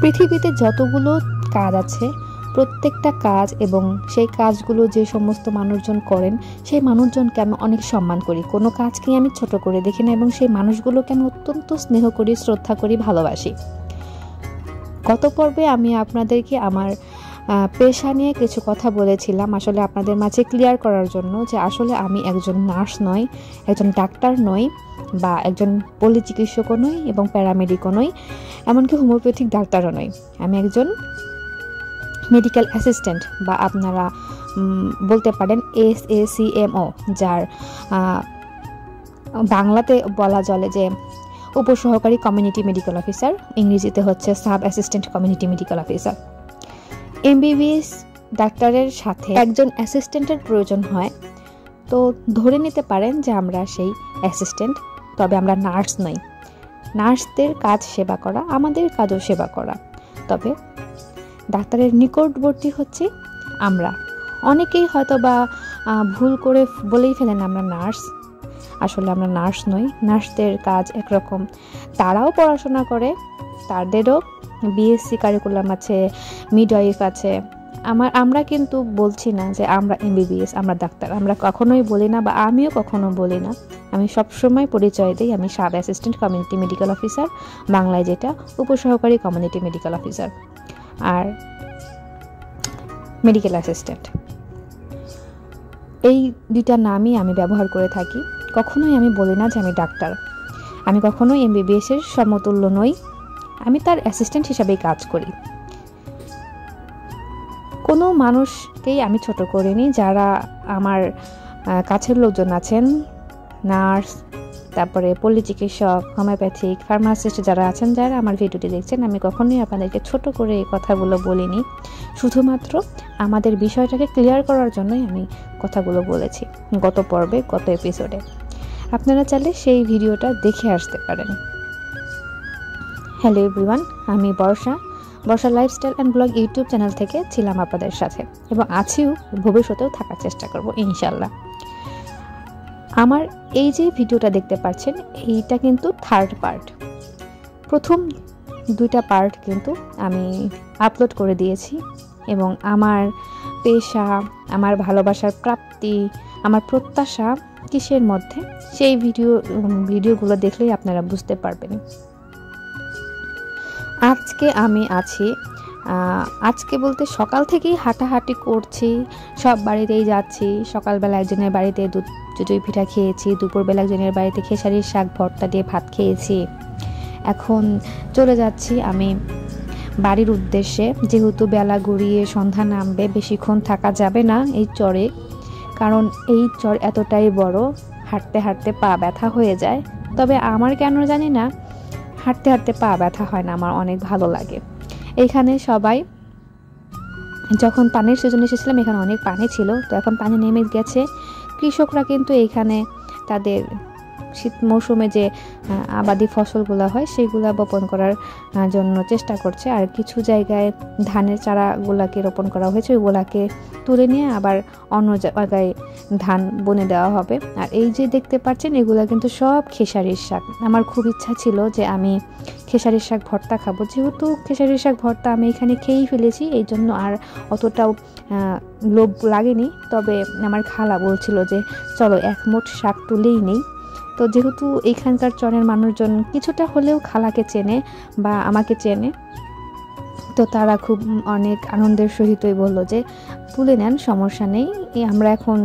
পৃথিবীতে যতগুলো কাজ আছে প্রত্যেকটা কাজ এবং সেই কাজগুলো যে সমস্ত মানুষজন করেন সেই মানুষজনকে আমি অনেক সম্মান করি, কোনো কাজকেই আমি ছোট করে দেখি না এবং সেই মানুষগুলোকে আমি অত্যন্ত স্নেহ করি, শ্রদ্ধা করি, ভালোবাসি। গত পর্বে আমি আপনাদেরকে আমার পেশা নিয়ে কিছু কথা বলেছিলাম, আসলে আপনাদের মাঝে ক্লিয়ার করার জন্য যে আসলে আমি একজন নার্স নই, একজন ডাক্তার নই, বা একজন পল্লী চিকিৎসকও নই এবং প্যারামেডিকও নই, এমনকি হোমিওপ্যাথিক ডাক্তারও নই। আমি একজন মেডিকেল অ্যাসিস্ট্যান্ট, বা আপনারা বলতে পারেন SACMO, যার বাংলাতে বলা চলে যে উপসহকারী কমিউনিটি মেডিকেল অফিসার, ইংরেজিতে হচ্ছে sub assistant community medical officer. MBBS ডাক্তারের সাথে একজন অ্যাসিস্ট্যান্টের প্রয়োজন হয়, তো ধরে নিতে পারেন যে আমরা সেই অ্যাসিস্ট্যান্ট, তবে আমরা নার্স নই। নার্সদের কাজ সেবা করা, আমাদের কাজও সেবা করা, তবে ডাক্তারের নিকটবর্তী হচ্ছে আমরা। অনেকেই হয়তো বা ভুল করে বলেই ফেলেন আমরা নার্স, আসলে আমরা নার্স নই। নার্সদের কাজ একরকম, তারাও পড়াশোনা করে, তাদেরও BSc কারিকুলাম আছে, মিডওয়াইফ আছে। আমরা কিন্তু বলছি না যে আমরা MBBS, আমরা ডাক্তার, আমরা কখনোই বলি না, বা আমিও কখনো বলি না। আমি সবসময় পরিচয় দিই আমি sub assistant community medical officer, বাংলায় যেটা উপসহকারী কমিউনিটি মেডিকেল অফিসার, আর মেডিকেল অ্যাসিস্ট্যান্ট, এই দুইটা নামই আমি ব্যবহার করে থাকি। কখনোই আমি বলি না যে আমি ডাক্তার। আমি কখনোই MBBS এর সমতুল্য নই, আমি তার অ্যাসিস্ট্যান্ট হিসাবেই কাজ করি। কোনো মানুষকেই আমি ছোট করিনি। যারা আমার কাছের লোকজন আছেন, নার্স, তারপরে পল্লী চিকিৎসক, হোমিওপ্যাথিক, ফার্মাসিস্ট যারা আছেন, যারা আমার ভিডিওটি দেখছেন, আমি কখনোই আপনাদেরকে ছোট করে এই কথাগুলো বলিনি। শুধুমাত্র আমাদের বিষয়টাকে ক্লিয়ার করার জন্যই আমি কথাগুলো বলেছি গত পর্বে, গত এপিসোডে। আপনারা চাইলে সেই ভিডিওটা দেখে আসতে পারেন। হ্যালো এভরিওয়ান, আমি Barsha lifestyle and blog YouTube channel থেকে ছিলাম আপনাদের সাথে, এবং আছিও, ভবিষ্যতেও থাকার চেষ্টা করব ইনশাল্লাহ। আমার এই যে ভিডিওটা দেখতে পাচ্ছেন, এইটা কিন্তু থার্ড পার্ট। প্রথম দুইটা পার্ট কিন্তু আমি আপলোড করে দিয়েছি, এবং আমার পেশা, আমার ভালোবাসার প্রাপ্তি, আমার প্রত্যাশা কিসের মধ্যে, সেই ভিডিওগুলো দেখলেই আপনারা বুঝতে পারবেন। আজকে আমি আছি, আজকে বলতে সকাল থেকেই হাঁটাহাঁটি করছি, সব বাড়িতেই যাচ্ছি। সকালবেলা একজনের বাড়িতে দুধ চিতই পিঠা খেয়েছি, দুপুরবেলা একজনের বাড়িতে খেসারির শাক ভর্তা দিয়ে ভাত খেয়েছি। এখন চলে যাচ্ছি আমি বাড়ির উদ্দেশ্যে, যেহেতু বেলা গড়িয়ে সন্ধ্যা নামবে, বেশিক্ষণ থাকা যাবে না এই চরে, কারণ এই চর এতটাই বড়, হাঁটতে হাঁটতে পা ব্যথা হয়ে যায়। তবে আমার কেন জানি না হাঁটতে হাঁটতে পা ব্যথা হয় না, আমার অনেক ভালো লাগে। এখানে সবাই, যখন পানির সিজন এসেছিলাম এখানে অনেক পানি ছিল, তো এখন পানি নেমে গেছে। কৃষকরা কিন্তু এখানে তাদের শীত মৌসুমে যে আবাদি ফসলগুলো হয় সেগুলা বপন করার জন্য চেষ্টা করছে, আর কিছু জায়গায় ধানের চারাগুলাকে রোপণ করা হয়েছে, ওইগুলাকে তুলে নিয়ে আবার অন্য জায়গায় ধান বনে দেওয়া হবে। আর এই যে দেখতে পাচ্ছেন, এগুলা কিন্তু সব খেসারির শাক। আমার খুব ইচ্ছা ছিল যে আমি খেসারির শাক ভর্তা খাবো, যেহেতু খেসারির শাক ভর্তা আমি এখানে খেয়েই ফেলেছি, এই জন্য আর অতটাও লোভ লাগেনি। তবে আমার খালা বলছিল যে চলো এক মুঠ শাক তুলেই নেই। তো যেহেতু এখানকার চরের মানুষজন কিছুটা হলেও খালাকে চেনে বা আমাকে চেনে, তো তারা খুব অনেক আনন্দের সহিতই বললো যে তুলে নেন, সমস্যা নেই, আমরা এখন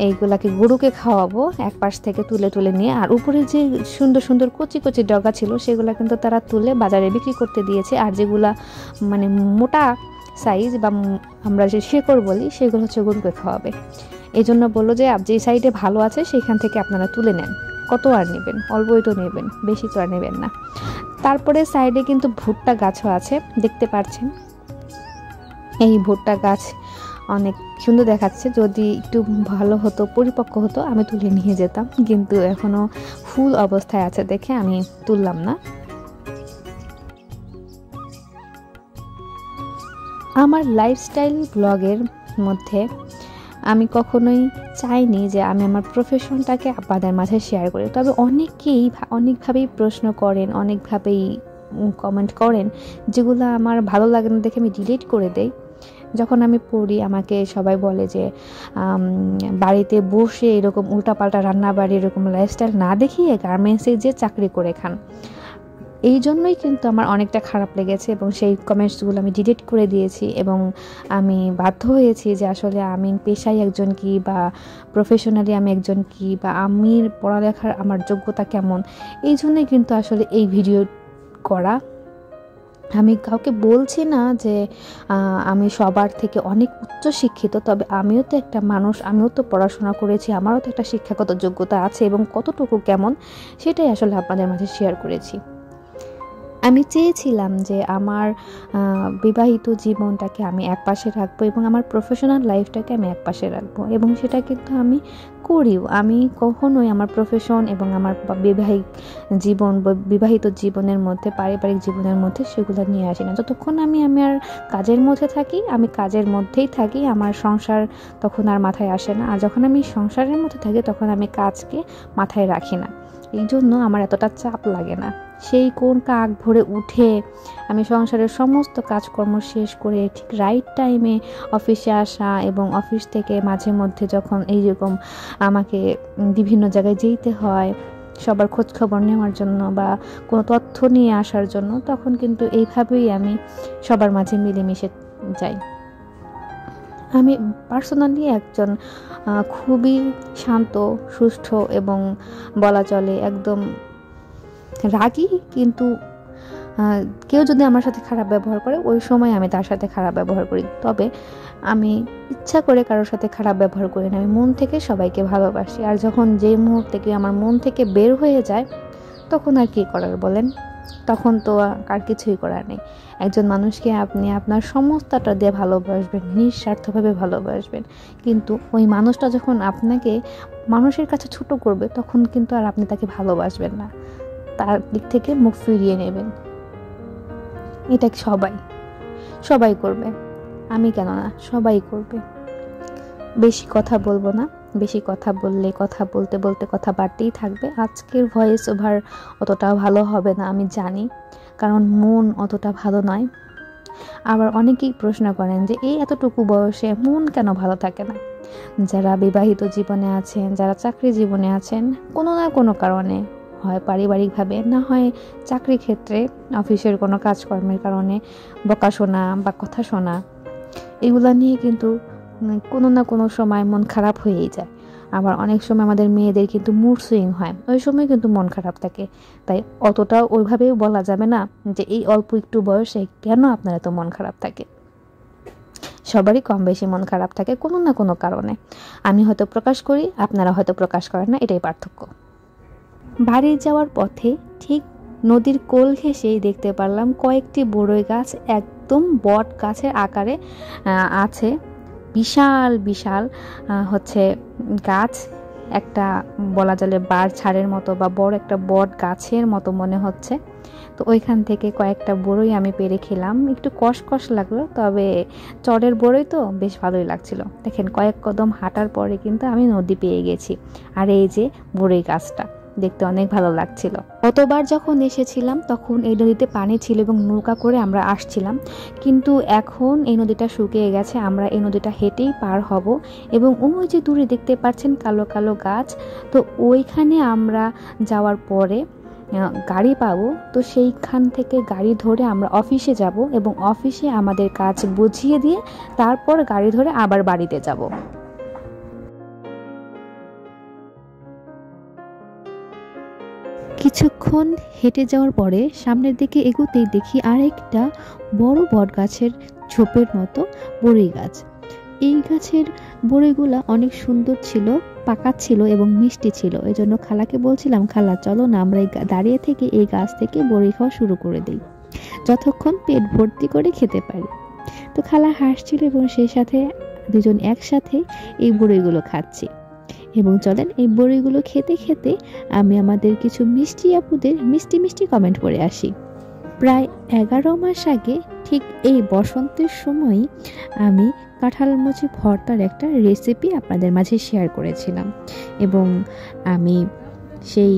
এইগুলাকে গরুকে খাওয়াবো, এক পাশ থেকে তুলে তুলে নিয়ে। আর উপরে যে সুন্দর সুন্দর কচি কচি ডগা ছিল সেগুলো কিন্তু তারা তুলে বাজারে বিক্রি করতে দিয়েছে, আর যেগুলা মানে মোটা সাইজ বা আমরা যে শেকড় বলি সেগুলো হচ্ছে গরুকে খাওয়াবে। এই জন্য বললো যে যে সাইডে ভালো আছে সেখান থেকে আপনারা তুলে নেন, কত আর নেবেন, অল্পই তো নেবেন, বেশি তো আর নেবেন না। তারপরে সাইডে কিন্তু ভুট্টা গাছও আছে, দেখতে পাচ্ছেন। এই ভুট্টা গাছ অনেক সুন্দর দেখাচ্ছে, যদি একটু ভালো হতো, পরিপক্ক হতো, আমি তুলে নিয়ে যেতাম, কিন্তু এখনো ফুল অবস্থায় আছে দেখে আমি তুললাম না। আমার লাইফস্টাইল ব্লগের মধ্যে আমি কখনোই চাইনি যে আমি আমার প্রফেশনটাকে আপনাদের মাঝে শেয়ার করি, তবে অনেকেই অনেকভাবেই প্রশ্ন করেন, অনেকভাবেই কমেন্ট করেন, যেগুলো আমার ভালো লাগে না দেখে আমি ডিলিট করে দেই। যখন আমি পড়ি আমাকে সবাই বলে যে বাড়িতে বসে এরকম উল্টাপাল্টা রান্নাবাড়ি এরকম লাইফস্টাইল না দেখিয়ে গার্মেন্টসে যে চাকরি করে খান। এই জন্যই কিন্তু আমার অনেকটা খারাপ লেগেছে এবং সেই কমেন্টসগুলো আমি ডিলিট করে দিয়েছি এবং আমি বাধ্য হয়েছি যে আসলে আমি পেশায় একজন কি, বা প্রফেশনালি আমি একজন কি, বা আমি পড়ালেখার আমার যোগ্যতা কেমন, এই জন্যই কিন্তু আসলে এই ভিডিও করা। আমি কাউকে বলছি না যে আমি সবার থেকে অনেক উচ্চ শিক্ষিত, তবে আমিও তো একটা মানুষ, আমিও তো পড়াশোনা করেছি, আমারও তো একটা শিক্ষাগত যোগ্যতা আছে এবং কতটুকু কেমন সেটাই আসলে আপনাদের মাঝে শেয়ার করেছি। আমি চেয়েছিলাম যে আমার বিবাহিত জীবনটাকে আমি একপাশে রাখবো এবং আমার প্রফেশনাল লাইফটাকে আমি একপাশে রাখবো, এবং সেটা কিন্তু আমি করিও। আমি কখনোই আমার প্রফেশন এবং আমার বিবাহিত জীবনের মধ্যে, পারিবারিক জীবনের মধ্যে সেগুলো নিয়ে আসি না। যতক্ষণ আমি আমার কাজের মধ্যে থাকি, আমি কাজের মধ্যেই থাকি, আমার সংসার তখন আর মাথায় আসে না। আর যখন আমি সংসারের মধ্যে থাকি তখন আমি কাজকে মাথায় রাখি না, এই জন্য আমার এতটা চাপ লাগে না। সেই কোন কাক ভরে উঠে আমি সংসারের সমস্ত কাজকর্ম শেষ করে ঠিক রাইট টাইমে অফিসে আসা, এবং অফিস থেকে মাঝে মধ্যে যখন এইরকম আমাকে বিভিন্ন জায়গায় যেতে হয় সবার খোঁজ খবর নেওয়ার জন্য বা কোনো তথ্য নিয়ে আসার জন্য, তখন কিন্তু এইভাবেই আমি সবার মাঝে মিলেমিশে যাই। আমি পার্সোনালি একজন খুবই শান্ত, সুষ্ঠু এবং বলা চলে একদম রাগী, কিন্তু কেউ যদি আমার সাথে খারাপ ব্যবহার করে ওই সময় আমি তার সাথে খারাপ ব্যবহার করি। তবে আমি ইচ্ছা করে কারোর সাথে খারাপ ব্যবহার করি না, আমি মন থেকে সবাইকে ভালোবাসি। আর যখন যে মুহূর্তে কেউ আমার মন থেকে বের হয়ে যায় তখন আর কি করার বলেন, তখন তো আর কিছুই করার নেই। একজন মানুষকে আপনি আপনার সমস্তটা দিয়ে ভালোবাসবেন, নিঃস্বার্থভাবে ভালোবাসবেন, কিন্তু ওই মানুষটা যখন আপনাকে মানুষের কাছে ছোট করবে তখন কিন্তু আর আপনি তাকে ভালোবাসবেন না, তার দিক থেকে মুখ ফিরিয়ে নেবেন। এটা সবাই করবে, আমি কেন না, সবাই করবে। বেশি কথা বলবো না, বেশি কথা বললে কথা বলতে বলতে কথা বাড়তেই থাকবে। আজকের ভয়েস ওভার অতটাও ভালো হবে না আমি জানি, কারণ মন অতটা ভালো নয়। আবার অনেকেই প্রশ্ন করেন যে এই এতটুকু বয়সে মন কেন ভালো থাকে না। যারা বিবাহিত জীবনে আছেন, যারা চাকরি জীবনে আছেন, কোনো না কোনো কারণে, হয় পারিবারিকভাবে, না হয় চাকরি ক্ষেত্রে অফিসের কোনো কাজকর্মের কারণে বকা শোনা বা কথা শোনা, এগুলা নিয়ে কিন্তু কোনো না কোনো সময় মন খারাপ হয়েই যায়। আবার অনেক সময় আমাদের মেয়েদের কিন্তু মুড সুইং হয়, ওই সময় কিন্তু মন খারাপ থাকে। তাই অতটাও ওইভাবেও বলা যাবে না যে এই অল্প একটু বয়সে কেন আপনার এত মন খারাপ থাকে। সবারই কম বেশি মন খারাপ থাকে কোনো না কোনো কারণে। আমি হয়তো প্রকাশ করি, আপনারা হয়তো প্রকাশ করেন না, এটাই পার্থক্য। বাড়ি যাওয়ার পথে ঠিক নদীর কোল ঘেঁষেই দেখতে পারলাম কয়েকটি বড়ই গাছ, একদম বট গাছের আকারে আছে। বিশাল বিশাল হচ্ছে গাছ, একটা বলা চলে বার ছাড়ের মতো বা বড় একটা বট গাছের মতো মনে হচ্ছে। তো ওইখান থেকে কয়েকটা বড়ই আমি পেরে খেলাম, একটু কষকষ লাগলো, তবে চড়ের বড়ই তো বেশ ভালোই লাগছিল। দেখেন কয়েক কদম হাঁটার পরে কিন্তু আমি নদী পেয়ে গেছি, আর এই যে বড়ই গাছটা দেখতে অনেক ভালো লাগছিল। গতবার যখন এসেছিলাম তখন এই নদীতে পানি ছিল এবং নৌকা করে আমরা আসছিলাম, কিন্তু এখন এই নদীটা শুকিয়ে গেছে, আমরা এই নদীটা হেঁটেই পার হব। এবং ওই যে দূরে দেখতে পাচ্ছেন কালো কালো গাছ, তো ওইখানে আমরা যাওয়ার পরে গাড়ি পাবো, তো সেইখান থেকে গাড়ি ধরে আমরা অফিসে যাব এবং অফিসে আমাদের কাজ বুঝিয়ে দিয়ে তারপর গাড়ি ধরে আবার বাড়িতে যাব। কিছুক্ষণ হেঁটে যাওয়ার পরে সামনের দিকে এগোতেই দেখি আরেকটা বড় বট গাছের ঝোপের মতো বড়ই গাছ। এই গাছের বড়িগুলা অনেক সুন্দর ছিল, পাকা ছিল এবং মিষ্টি ছিল। এই জন্য খালাকে বলছিলাম, খালা চলো না আমরা দাঁড়িয়ে থেকে এই গাছ থেকে বড়ি খাওয়া শুরু করে দিই, যতক্ষণ পেট ভর্তি করে খেতে পারি। তো খালা হাসছিল এবং সেই সাথে দুজন একসাথে এই বড়িগুলো খাচ্ছি। এবং চলেন এই বড়িগুলো খেতে খেতে আমি আমাদের কিছু মিষ্টি আপুদের মিষ্টি মিষ্টি কমেন্ট করে আসি। প্রায় 11 মাস আগে ঠিক এই বসন্তের সময়ই আমি কাঁঠালমুচি ভর্তার একটা রেসিপি আপনাদের মাঝে শেয়ার করেছিলাম, এবং আমি সেই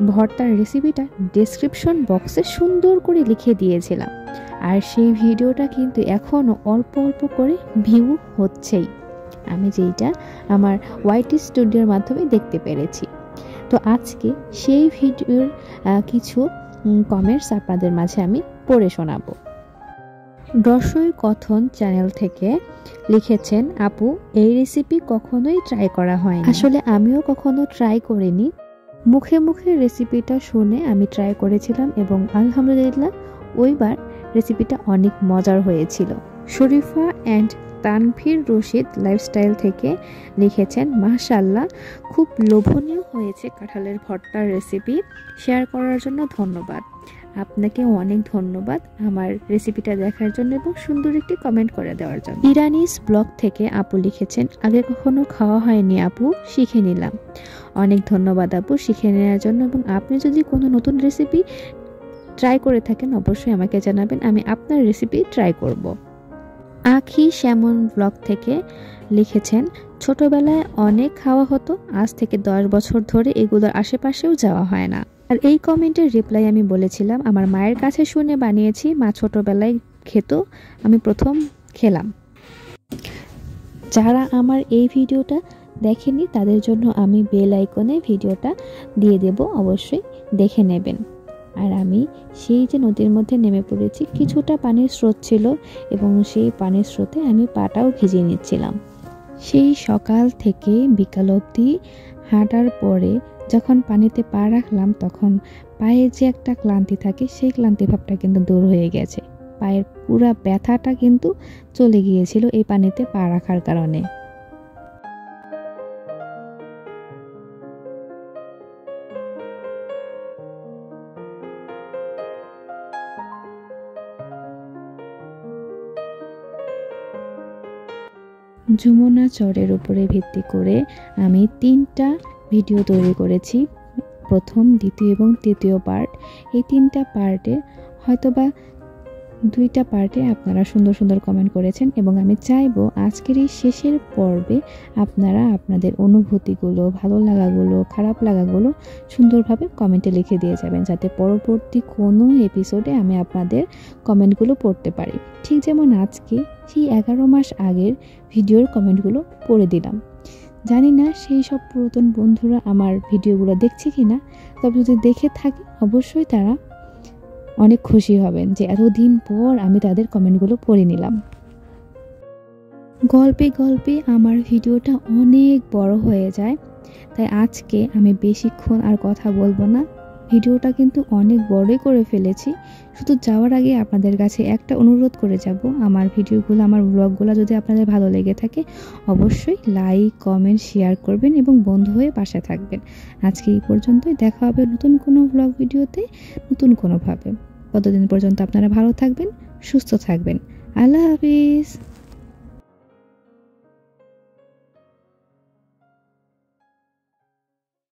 ভর্তার রেসিপিটা ডেসক্রিপশন বক্সে সুন্দর করে লিখে দিয়েছিলাম, আর সেই ভিডিওটা কিন্তু এখনও অল্প অল্প করে ভিউ হচ্ছেই, আমি যেইটা আমার ওয়াইটি স্টুডিওর মাধ্যমে দেখতে পেরেছি। তো আজকে সেই ভিডিওর কিছু কমেন্টস আপনাদের মাঝে আমি পড়ে শোনাবো। রসই কথন চ্যানেল থেকে লিখেছেন, আপু এই রেসিপি কখনোই ট্রাই করা হয়নি। আসলে আমিও কখনো ট্রাই করিনি, মুখে মুখে রেসিপিটা শুনে আমি ট্রাই করেছিলাম এবং আলহামদুলিল্লাহ ওইবার রেসিপিটা অনেক মজার হয়েছিল। শরীফা অ্যান্ড তানভীর রশিদ লাইফস্টাইল থেকে লিখেছেন, মাশাআল্লাহ খুব লোভনীয় হয়েছে কাঁঠালের ভর্তার রেসিপি, শেয়ার করার জন্য ধন্যবাদ। আপনাকে অনেক ধন্যবাদ আমার রেসিপিটা দেখার জন্য এবং সুন্দর একটি কমেন্ট করে দেওয়ার জন্য। ইরানিস ব্লগ থেকে আপু লিখেছেন, আগে কখনো খাওয়া হয়নি আপু, শিখে নিলাম। অনেক ধন্যবাদ আপু শিখে নেওয়ার জন্য, এবং আপনি যদি কোনো নতুন রেসিপি ট্রাই করে থাকেন অবশ্যই আমাকে জানাবেন, আমি আপনার রেসিপি ট্রাই করব। আখি শ্যামন ব্লগ থেকে লিখেছেন, ছোটবেলায় অনেক খাওয়া হতো, আজ থেকে 10 বছর ধরে এগুলোর আশেপাশেও যাওয়া হয় না। আর এই কমেন্টের রিপ্লাই আমি বলেছিলাম আমার মায়ের কাছে শুনে বানিয়েছি, মা ছোটবেলায় খেত, আমি প্রথম খেলাম। যারা আমার এই ভিডিওটা দেখেনি তাদের জন্য আমি বেল আইকনে ভিডিওটা দিয়ে দেব, অবশ্যই দেখে নেবেন। আর আমি সেই যে নদীর মধ্যে নেমে পড়েছি, কিছুটা পানির স্রোত ছিল এবং সেই পানির স্রোতে আমি পাটাও ভিজিয়ে নিচ্ছিলাম। সেই সকাল থেকে বিকাল অবধি হাঁটার পরে যখন পানিতে পা রাখলাম তখন পায়ের যে একটা ক্লান্তি থাকে সেই ক্লান্তি ভাবটা কিন্তু দূর হয়ে গেছে, পায়ের পুরা ব্যথাটা কিন্তু চলে গিয়েছিল এই পানিতে পা রাখার কারণে। যমুনা চরের উপরে ভিত্তি করে আমি 3টা ভিডিও তৈরি করেছি, প্রথম, দ্বিতীয় এবং তৃতীয় পার্ট। এই 3টা পার্টে হয়তোবা 2টা পার্টে আপনারা সুন্দর সুন্দর কমেন্ট করেছেন এবং আমি চাইবো আজকের এই শেষের পর্বে আপনারা আপনাদের অনুভূতিগুলো, ভালো লাগাগুলো, খারাপ লাগাগুলো সুন্দরভাবে কমেন্টে লিখে দিয়ে যাবেন, যাতে পরবর্তী কোনো এপিসোডে আমি আপনাদের কমেন্টগুলো পড়তে পারি। ঠিক যেমন আজকে সেই 11 মাস আগের ভিডিওর কমেন্টগুলো পড়ে দিলাম। জানি না সেই সব পুরাতন বন্ধুরা আমার ভিডিওগুলো দেখছে কি না, তবে যদি দেখে থাকে অবশ্যই তারা অনেক খুশি হবেন যে এতদিন পর আমি তাদের কমেন্টগুলো পড়ে নিলাম। গল্পে গল্পে আমার ভিডিওটা অনেক বড় হয়ে যায়, তাই আজকে আমি বেশিক্ষণ আর কথা বলবো না, ভিডিওটা কিন্তু অনেক বড়ই করে ফেলেছি। শুধু যাওয়ার আগে আপনাদের কাছে একটা অনুরোধ করে যাব, আমার ভিডিওগুলো, আমার ব্লগগুলো যদি আপনাদের ভালো লেগে থাকে অবশ্যই লাইক, কমেন্ট, শেয়ার করবেন এবং বন্ধু হয়ে পাশে থাকবেন। আজকে এই পর্যন্তই, দেখা হবে নতুন কোনো ব্লগ ভিডিওতে নতুন কোনোভাবে। ততদিন পর্যন্ত আপনারা ভালো থাকবেন, সুস্থ থাকবেন। আল্লাহ হাফিজ।